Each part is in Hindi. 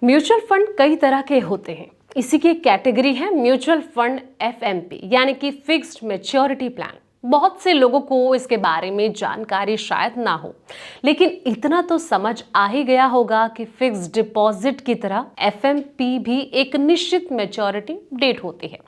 म्यूचुअल फंड कई तरह के होते हैं। इसी की कैटेगरी है म्यूचुअल फंड एफएमपी यानी कि फिक्स्ड मैच्योरिटी प्लान। बहुत से लोगों को इसके बारे में जानकारी शायद ना हो, लेकिन इतना तो समझ आ ही गया होगा कि फिक्स्ड डिपॉजिट की तरह एफएमपी भी एक निश्चित मैच्योरिटी डेट होती है।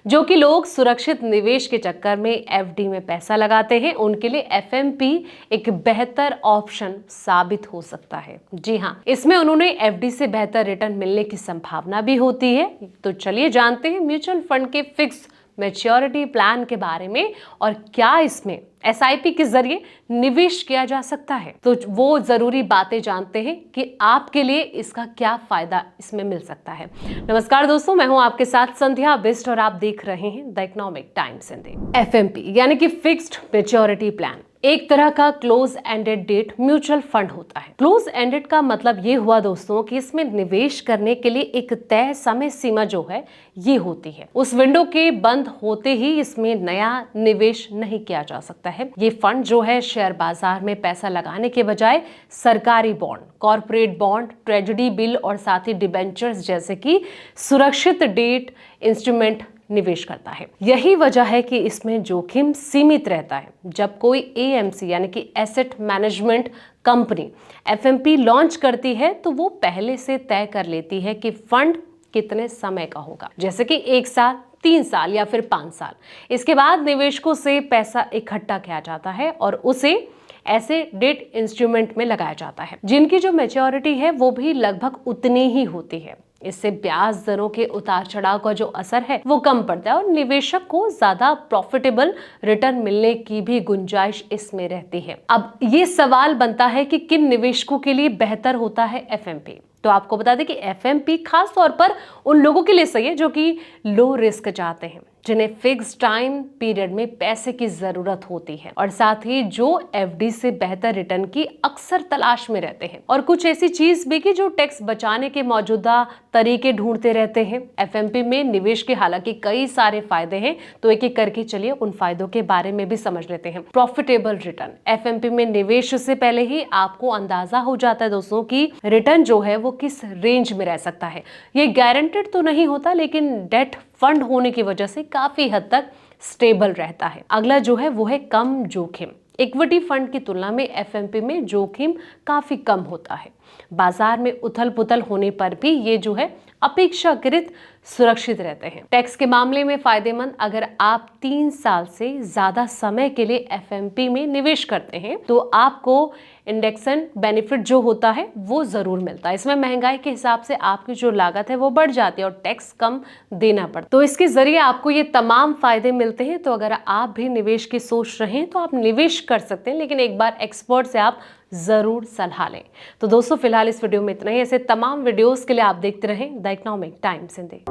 जो कि लोग सुरक्षित निवेश के चक्कर में एफडी में पैसा लगाते हैं, उनके लिए एफएमपी एक बेहतर ऑप्शन साबित हो सकता है। जी हाँ, इसमें उन्होंने एफडी से बेहतर रिटर्न मिलने की संभावना भी होती है। तो चलिए जानते हैं म्यूचुअल फंड के फिक्स मैच्योरिटी प्लान के बारे में और क्या इसमें एसआईपी के जरिए निवेश किया जा सकता है। तो वो जरूरी बातें जानते हैं कि आपके लिए इसका क्या फायदा इसमें मिल सकता है। नमस्कार दोस्तों, मैं हूं आपके साथ संध्या बिस्ट और आप देख रहे हैं the economic times Hindi. FMP यानी कि फिक्स्ड मैच्योरिटी प्लान एक तरह का close ended debt mutual fund होता है। क्लोज एंडेड का मतलब ये हुआ दोस्तों कि इसमें निवेश करने के लिए एक तय समय सीमा जो है ये होती है। उस विंडो के बंद होते ही इसमें नया निवेश नहीं किया जा सकता है। ये फंड जो है शेयर बाजार में पैसा लगाने के बजाय सरकारी bond, corporate bond, treasury bill और साथ ही डिबेंचर्स जैसे कि सुरक्षित डेट इंस्ट्रूमेंट निवेश करता है। यही वजह है कि इसमें जोखिम सीमित रहता है। जब कोई एएमसी यानी कि asset management company FMP launch करती है तो वो पहले से तय कर लेती है कि फंड कितने समय का होगा, जैसे कि 1 साल, 3 साल या फिर 5 साल। इसके बाद निवेशकों से पैसा इकट्ठा किया जाता है और उसे ऐसे डेट इंस्ट्रूमेंट में लगाया जाता है जिनकी जो मैच्योरिटी है वो भी लगभग उतनी ही होती है। इससे ब्याज दरों के उतार चढ़ाव का जो असर है वो कम पड़ता है और निवेशक को ज्यादा प्रॉफिटेबल रिटर्न मिलने की भी गुंजाइश इसमें रहती है। अब ये सवाल बनता है कि किन निवेशकों के लिए बेहतर होता है एफएमपी। तो आपको बता दें कि एफएमपी खास तौर पर उन लोगों के लिए सही है जो कि लो रिस्क चाहते हैं, जिन्हें फिक्स टाइम पीरियड में पैसे की जरूरत होती है और साथ ही जो एफडी से बेहतर रिटर्न की अक्सर तलाश में रहते हैं और कुछ ऐसी चीज भी कि जो टैक्स बचाने के मौजूदा तरीके ढूंढते रहते हैं। एफएमपी में निवेश के हालांकि कई सारे फायदे हैं, तो एक एक करके चलिए उन फायदों के बारे में भी समझ लेते हैं। प्रॉफिटेबल रिटर्न, एफएमपी में निवेश से पहले ही आपको अंदाजा हो जाता है दोस्तों कि रिटर्न जो है वो किस रेंज में रह सकता है। ये गारंटेड तो नहीं होता, लेकिन डेट फंड होने की वजह से काफी हद तक स्टेबल रहता है। अगला जो है वो है कम जोखिम। इक्विटी फंड की तुलना में एफएमपी में जोखिम काफी कम होता है। बाजार में उथल पुथल होने पर भी ये जो है अपेक्षाकृत सुरक्षित रहते हैं। टैक्स के मामले में फायदेमंद, अगर आप 3 साल से ज्यादा समय के लिए एफएमपी में निवेश करते हैं तो आपको इंडेक्सन बेनिफिट जो होता है वो जरूर मिलता है। इसमें महंगाई के हिसाब से आपकी जो लागत है वो बढ़ जाती है और टैक्स कम देना पड़ता है। तो इसके जरिए आपको ये तमाम फायदे मिलते हैं। तो अगर आप भी निवेश की सोच रहे हैं तो आप निवेश कर सकते हैं, लेकिन एक बार एक्सपर्ट से आप जरूर सलाह लें। तो दोस्तों फिलहाल इस वीडियो में इतना ही। ऐसे तमाम वीडियोस के लिए आप देखते रहें द इकोनॉमिक टाइम्स हिंदी।